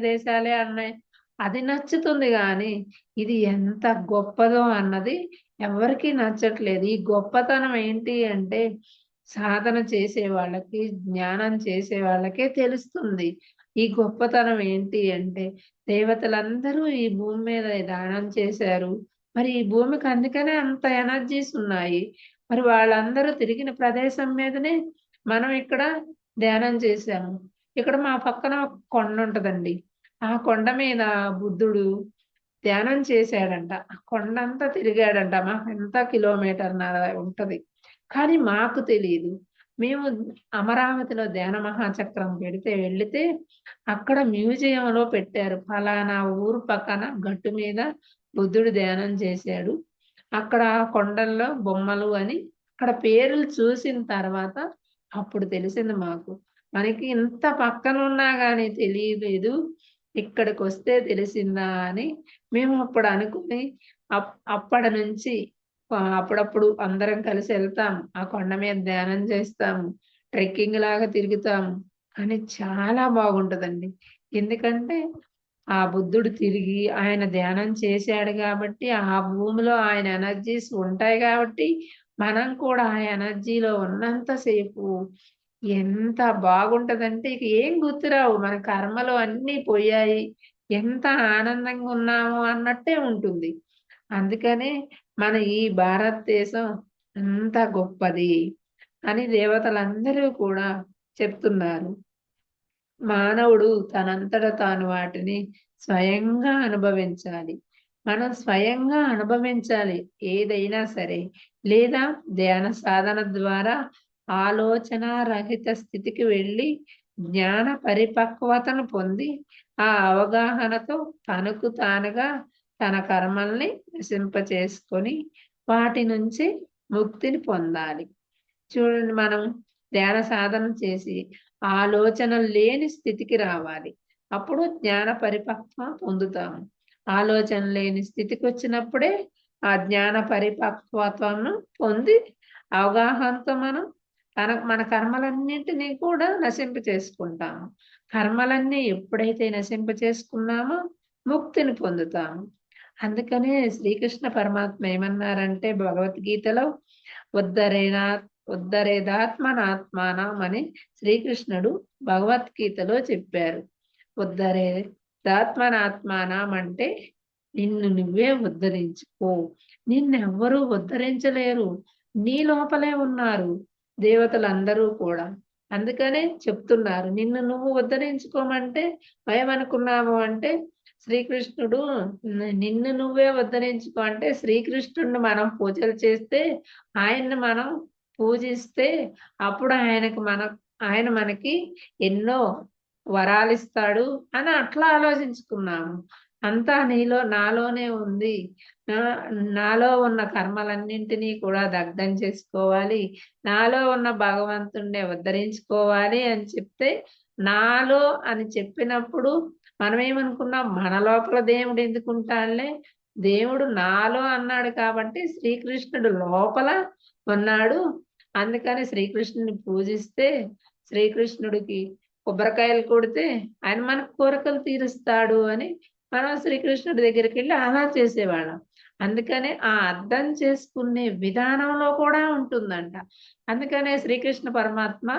దేశాలే అన్నాయి. అది నచ్చుతుంది గానీ, ఇది ఎంత గొప్పదో అన్నది ఎవరికీ నచ్చట్లేదు. ఈ గొప్పతనం ఏంటి అంటే, సాధన చేసే వాళ్ళకి, జ్ఞానం చేసే వాళ్ళకే తెలుస్తుంది. ఈ గొప్పతనం ఏంటి అంటే, దేవతలందరూ ఈ భూమి మీద దానం చేశారు. మరి ఈ భూమికి అందుకనే అంత ఎనర్జీస్ ఉన్నాయి. మరి వాళ్ళందరూ తిరిగిన ప్రదేశం మీదనే మనం ఇక్కడ ధ్యానం చేశాము. ఇక్కడ మా పక్కన ఒక కొండ ఉంటదండి. ఆ కొండ మీద బుద్ధుడు ధ్యానం చేశాడంట. ఆ కొండంతా తిరిగాడంట. మాకెంత కిలోమీటర్‌న్నర ఉంటది. కానీ మాకు తెలీదు. మేము అమరావతిలో ధ్యాన మహాచక్రం వెళితే అక్కడ మ్యూజియంలో పెట్టారు. ఫలానా ఊరు పక్కన గట్టు మీద బుద్ధుడు ధ్యానం చేశాడు. అక్కడ కొండల్లో బొమ్మలు అని అక్కడ పేర్లు చూసిన తర్వాత అప్పుడు తెలిసింది మాకు. మనకి ఇంత పక్కనున్నా గాని తెలియలేదు. ఇక్కడికొస్తే తెలిసిందా అని మేము అప్పుడు అనుకుని అప్పటి నుంచి అప్పుడప్పుడు అందరం కలిసి ఎళ్తాం. ఆ కొండ మీద ధ్యానం చేస్తాము. ట్రెక్కింగ్ లాగా తిరుగుతాము. కానీ చాలా బాగుంటదండి. ఎందుకంటే ఆ బుద్ధుడు తిరిగి ఆయన ధ్యానం చేశాడు గాబట్టి, ఆ భూమిలో ఆయన ఎనర్జీస్ ఉంటాయి గాబట్టి, మనం కూడా ఆ ఎనర్జీలో ఉన్నంత సేపు ఎంత బాగుంటదంటే ఇక ఏం గుర్తురావు. మన కర్మలు అన్నీ పోయాయి. ఎంత ఆనందంగా ఉన్నాము అన్నట్టే ఉంటుంది. అందుకనే మన ఈ భారతదేశం అంత గొప్పది అని దేవతలందరూ కూడా చెప్తున్నారు. మానవుడు తనంతట తాను వాటిని స్వయంగా అనుభవించాలి. మనం స్వయంగా అనుభవించాలి ఏదైనా సరే. లేదా ధ్యాన సాధన ద్వారా ఆలోచన రహిత స్థితికి వెళ్ళి జ్ఞాన పరిపక్వతను పొంది ఆ అవగాహనతో తనకు తానుగా తన కర్మల్ని నశింపచేసుకొని వాటి నుంచి ముక్తిని పొందాలి. చూడండి, మనం ధ్యాన సాధన చేసి ఆలోచనలు లేని స్థితికి రావాలి. అప్పుడు జ్ఞాన పరిపక్వం పొందుతాము. ఆలోచన లేని స్థితికి వచ్చినప్పుడే ఆ జ్ఞాన పరిపక్వతను పొంది అవగాహనతో మనం మన కర్మలన్నింటినీ కూడా నశింప చేసుకుంటాము. కర్మలన్నీ ఎప్పుడైతే నశింప చేసుకున్నామో ముక్తిని పొందుతాము. అందుకనే శ్రీకృష్ణ పరమాత్మ ఏమన్నారంటే భగవద్గీతలో ఉద్ధరేనా ఉద్ధరేదాత్మనాత్మానం అని శ్రీకృష్ణుడు భగవద్గీతలో చెప్పారు. ఉద్ధరేదాత్మనాత్మానం అంటే నిన్ను నువ్వే ఉద్ధరించుకో. నిన్నెవ్వరూ ఉద్ధరించలేరు. నీ లోపలే ఉన్నారు దేవతలందరూ కూడా. అందుకనే చెప్తున్నారు. నిన్ను నువ్వు ఉద్ధరించుకోమంటే భయమనుకున్నావు అంటే శ్రీకృష్ణుడు నిన్ను నువ్వే ఉద్ధరించుకో అంటే శ్రీకృష్ణుడిని మనం పూజలు చేస్తే, ఆయన్ని మనం పూజిస్తే అప్పుడు ఆయన మనకి ఎన్నో వరాలిస్తాడు అని అట్లా ఆలోచించుకున్నాము. అంతా నాలోనే ఉంది. నాలో ఉన్న కర్మలన్నింటినీ కూడా దగ్ధం చేసుకోవాలి. నాలో ఉన్న భగవంతుడినే ఉద్ధరించుకోవాలి అని చెప్తే, నాలో అని చెప్పినప్పుడు మనమేమనుకున్నాం, మన లోపల దేవుడు ఎందుకుంటాడులే, దేవుడు నాలో అన్నాడు కాబట్టి శ్రీకృష్ణుడు లోపల ఉన్నాడు. అందుకని శ్రీకృష్ణుని పూజిస్తే శ్రీకృష్ణుడికి కొబ్బరికాయలు కొడితే ఆయన మన కోరికలు తీరుస్తాడు అని మనం శ్రీకృష్ణుడి దగ్గరికెళ్ళి అలా చేసేవాళ్ళం. అందుకనే ఆ అర్థం చేసుకునే విధానంలో కూడా ఉంటుందంట. అందుకనే శ్రీకృష్ణ పరమాత్మ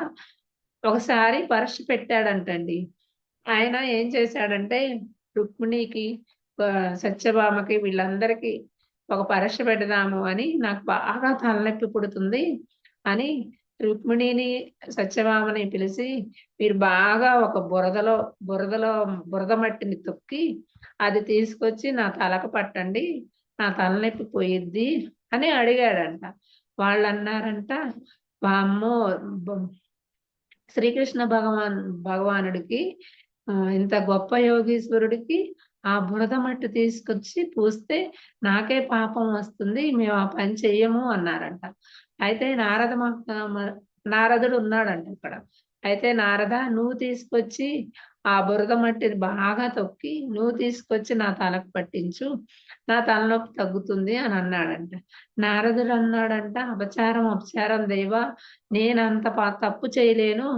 ఒకసారి పరీక్ష పెట్టాడంటండి. ఆయన ఏం చేశాడంటే రుక్మిణికి, సత్యభామకి వీళ్ళందరికీ ఒక పరీక్ష పెడదాము అని, నాకు బాగా తలనొప్పి పుడుతుంది అని రుక్మిణిని సత్యభామని పిలిచి మీరు బాగా ఒక బురద మట్టిని తొక్కి అది తీసుకొచ్చి నా తలకు పట్టండి, నా తలనొప్పి పోయిద్ది అని అడిగాడంట. వాళ్ళు అన్నారంట, వామ్మో శ్రీకృష్ణ భగవానుడికి ఇంత గొప్ప యోగీశ్వరుడికి ఆ బురద మట్టి తీసుకొచ్చి పూస్తే నాకే పాపం వస్తుంది, మేము ఆ పని చెయ్యము అన్నారంట. అయితే నారదుడు ఉన్నాడంట ఇక్కడ. అయితే నారద, నువ్వు తీసుకొచ్చి ఆ బురద మట్టిని బాగా తొక్కి నువ్వు తీసుకొచ్చి నా తలకు పట్టించు, నా తలనొప్పి తగ్గుతుంది అని అన్నాడంట. నారదుడు అన్నాడంట, అపచారం దేవా, నేనంత తప్పు చేయలేను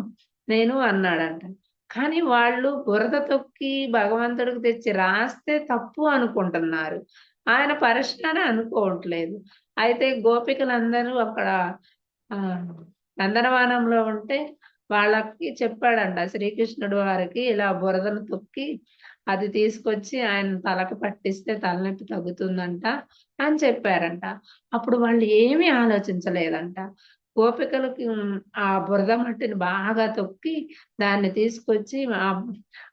నేను అన్నాడంట. కానీ వాళ్ళు బురద తొక్కి భగవంతుడికి తెచ్చి రాస్తే తప్పు అనుకుంటున్నారు, ఆయన పరీక్షనే అనుకోవట్లేదు. అయితే గోపికలందరూ అక్కడ నందనవనంలో ఉంటే వాళ్ళకి చెప్పాడంట శ్రీకృష్ణుడు వారికి, ఇలా బురదను తొక్కి అది తీసుకొచ్చి ఆయన తలకు పట్టిస్తే తలనొప్పి తగ్గుతుందంట అని చెప్పారంట. అప్పుడు వాళ్ళు ఏమీ ఆలోచించలేదంట. గోపికలకి ఆ బురద మట్టిని బాగా తొక్కి దాన్ని తీసుకొచ్చి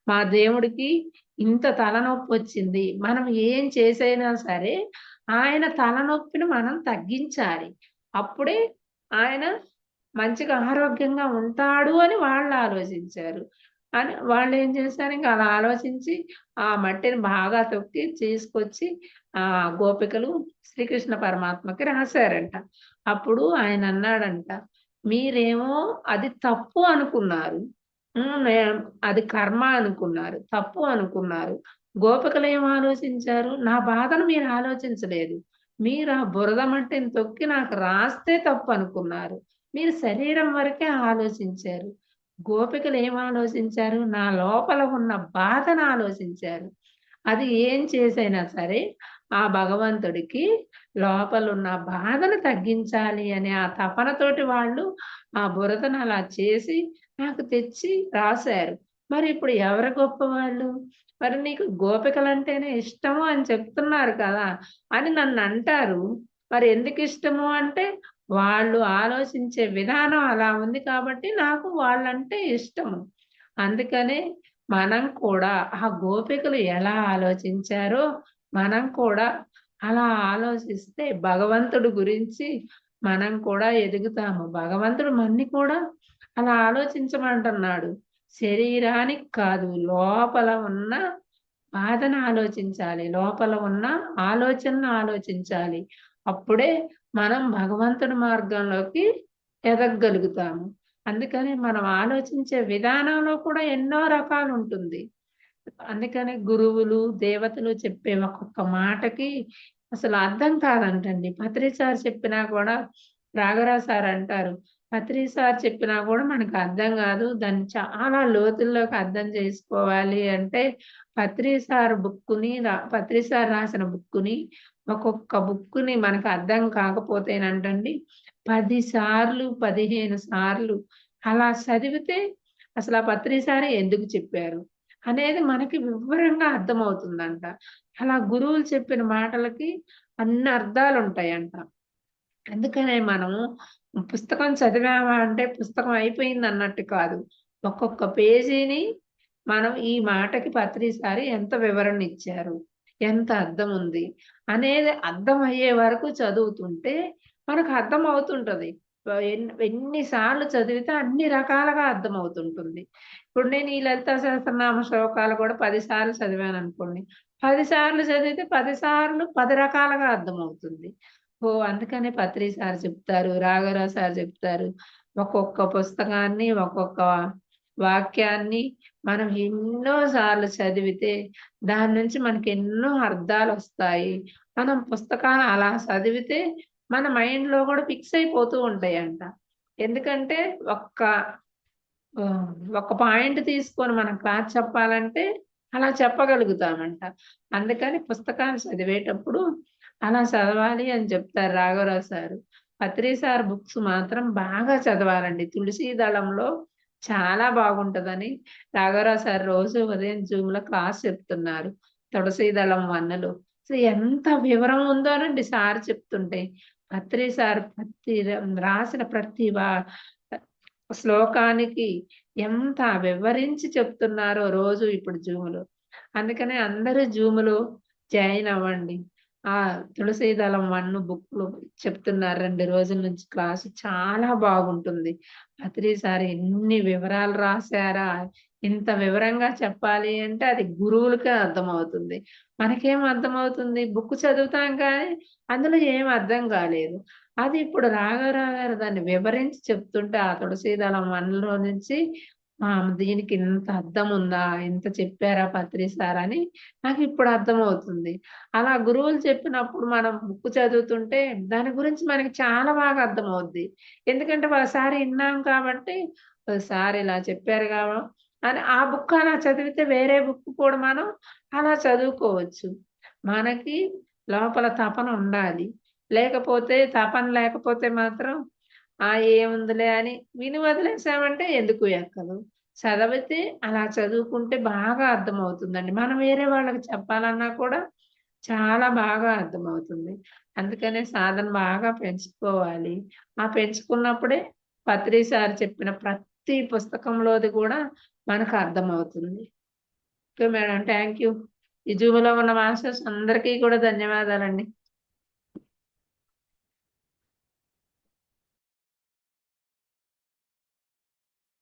మా దేవుడికి ఇంత తలనొప్పి వచ్చింది, మనం ఏం చేసైనా సరే ఆయన తలనొప్పిని మనం తగ్గించాలి, అప్పుడే ఆయన మంచిగా ఆరోగ్యంగా ఉంటాడు అని వాళ్ళు ఆలోచించారు. అని వాళ్ళు ఏం చేశారు, ఇంకా అలా ఆలోచించి ఆ మట్టిని బాగా తొక్కి తీసుకొచ్చి గోపికలు శ్రీకృష్ణ పరమాత్మకి రాశారంట. అప్పుడు ఆయన అన్నాడంట, మీరేమో అది తప్పు అనుకున్నారు, అది కర్మ అనుకున్నారు, తప్పు అనుకున్నారు. గోపికలు ఏం ఆలోచించారు, నా బాధను మీరు ఆలోచించలేదు, మీరు ఆ బురద మట్టిని తొక్కి నాకు రాస్తే తప్పు అనుకున్నారు, మీరు శరీరం వరకే ఆలోచించారు. గోపికలు ఏం ఆలోచించారు, నా లోపల ఉన్న బాధను ఆలోచించారు. అది ఏం చేసైనా సరే ఆ భగవంతుడికి లోపల ఉన్న బాధను తగ్గించాలి అనే ఆ తపనతోటి వాళ్ళు ఆ బురదను అలా చేసి నాకు తెచ్చి రాశారు. మరి ఇప్పుడు ఎవరు గొప్పవాళ్ళు? మరి నీకు గోపికలంటేనే ఇష్టము అని చెప్తున్నారు కదా అని నన్ను అంటారు. మరి ఎందుకు ఇష్టము అంటే, వాళ్ళు ఆలోచించే విధానం అలా ఉంది కాబట్టి నాకు వాళ్ళంటే ఇష్టము. అందుకనే మనం కూడా ఆ గోపికలు ఎలా ఆలోచించారో మనం కూడా అలా ఆలోచిస్తే భగవంతుడి గురించి మనం కూడా ఎదుగుతాము. భగవంతుడు మన్ని కూడా అలా ఆలోచించమంటున్నాడు. శరీరానికి కాదు, లోపల ఉన్న బాధను ఆలోచించాలి, లోపల ఉన్న ఆలోచనను ఆలోచించాలి. అప్పుడే మనం భగవంతుడి మార్గంలోకి ఎదగగలుగుతాము. అందుకని మనం ఆలోచించే విధానంలో కూడా ఎన్నో రకాలు ఉంటుంది. అందుకని గురువులు, దేవతలు చెప్పే ఒక్కొక్క మాటకి అసలు అర్థం కాదంటండి. పత్రి సార్ చెప్పినా కూడా రాఘరాజ్ సార్ అంటారు, పత్రి సార్ చెప్పినా కూడా మనకు అర్థం కాదు, దాన్ని చాలా లోతుల్లోకి అర్థం చేసుకోవాలి అంటే పత్రి సార్ రాసిన బుక్కుని ఒక్కొక్క బుక్కుని మనకు అర్థం కాకపోతేనంటండి 10 సార్లు 15 సార్లు అలా చదివితే అసలు ఆ పత్రి సారే ఎందుకు చెప్పారు అనేది మనకి వివరంగా అర్థమవుతుందంట. అలా గురువులు చెప్పిన మాటలకి అన్ని అర్థాలు ఉంటాయంట. అందుకనే మనం పుస్తకం చదివామా అంటే పుస్తకం అయిపోయింది అన్నట్టు కాదు. ఒక్కొక్క పేజీని మనం ఈ మాటకి పత్రి సారి ఎంత వివరణ ఇచ్చారు, ఎంత అర్థం ఉంది అనేది అర్థమయ్యే వరకు చదువుతుంటే మనకు అర్థం అవుతుంటది. ఎన్ని సార్లు చదివితే అన్ని రకాలుగా అర్థమవుతుంటుంది. ఇప్పుడు నేను ఈ లలితా సహస్రనామ శ్లోకాలు కూడా 10 సార్లు చదివాననుకోండి, 10 సార్లు చదివితే 10 సార్లు 10 రకాలుగా అర్థమవుతుంది. అందుకనే పత్రి సార్ చెప్తారు, రాఘరావు సార్ చెప్తారు, ఒక్కొక్క పుస్తకాన్ని, ఒక్కొక్క వాక్యాన్ని మనం ఎన్నో సార్లు చదివితే దాని నుంచి మనకి ఎన్నో అర్థాలొస్తాయి. మనం పుస్తకాలు అలా చదివితే మన మైండ్‌లో కూడా ఫిక్స్ అయిపోతూ ఉంటాయంట. ఎందుకంటే ఒక పాయింట్ తీసుకొని మనం క్లాస్ చెప్పాలంటే అలా చెప్పగలుగుతామంట. అందుకని పుస్తకాలు చదివేటప్పుడు అలా చదవాలి అని చెప్తారు రాఘవరావు సారు. పత్రి సార్ బుక్స్ మాత్రం బాగా చదవాలండి. తులసీ దళంలో చాలా బాగుంటదని రాఘవరావు సార్ రోజు ఉదయం జూమ్‌లో క్లాస్ చెప్తున్నారు. తులసీ దళం 1లో. ఎంత వివరం ఉందోనండి సార్ చెప్తుంటే. పత్రి సార్ రాసిన ప్రతి శ్లోకానికి ఎంత వివరించి చెప్తున్నారో రోజు ఇప్పుడు జూములో. అందుకనే అందరూ జూములో జాయిన్ అవ్వండి. ఆ తులసీదళం 1 బుక్‌లో చెప్తున్నారు 2 రోజుల నుంచి క్లాసు చాలా బాగుంటుంది. అత్రి సార్ ఎన్ని వివరాలు రాసారా! ఇంత వివరంగా చెప్పాలి అంటే అది గురువులకే అర్థమవుతుంది. మనకేం అర్థమవుతుంది? బుక్ చదువుతాం కానీ అందులో ఏం అర్థం కాలేదు. అది ఇప్పుడు రాఘవరావు గారు దాన్ని వివరించి చెప్తుంటే ఆ తులసీదళం 1లో నుంచి దీనికి ఇంత అర్థం ఉందా? ఇంత చెప్పారా పత్రి సార్ అని నాకిప్పుడు అర్థమవుతుంది. అలా గురువులు చెప్పినప్పుడు మనం బుక్ చదువుతుంటే దాని గురించి మనకి చాలా బాగా అర్థమవుద్ది. ఎందుకంటే ఒకసారి ఇన్నాం కాబట్టి సార్ ఇలా చెప్పారు అని ఆ బుక్ అలా చదివితే వేరే బుక్ కూడా మనం అలా చదువుకోవచ్చు. మనకి లోపల తపన ఉండాలి. లేకపోతే తపన లేకపోతే మాత్రం ఏముందిలే అని విని వదిలేసామంటే ఎందుకు ఎక్కదు. చదివితే అలా చదువుకుంటే బాగా అర్థమవుతుందండి. మనం వేరే వాళ్ళకి చెప్పాలన్నా కూడా చాలా బాగా అర్థమవుతుంది. అందుకనే సాధన బాగా పెంచుకోవాలి. పెంచుకున్నప్పుడే పత్రి సార్ చెప్పిన ప్రతి పుస్తకంలోది కూడా మనకు అర్థమవుతుంది. Okay madam. Thank you. ఈ జూమ్‌లో ఉన్న మాస్టర్స్ అందరికీ కూడా ధన్యవాదాలండి.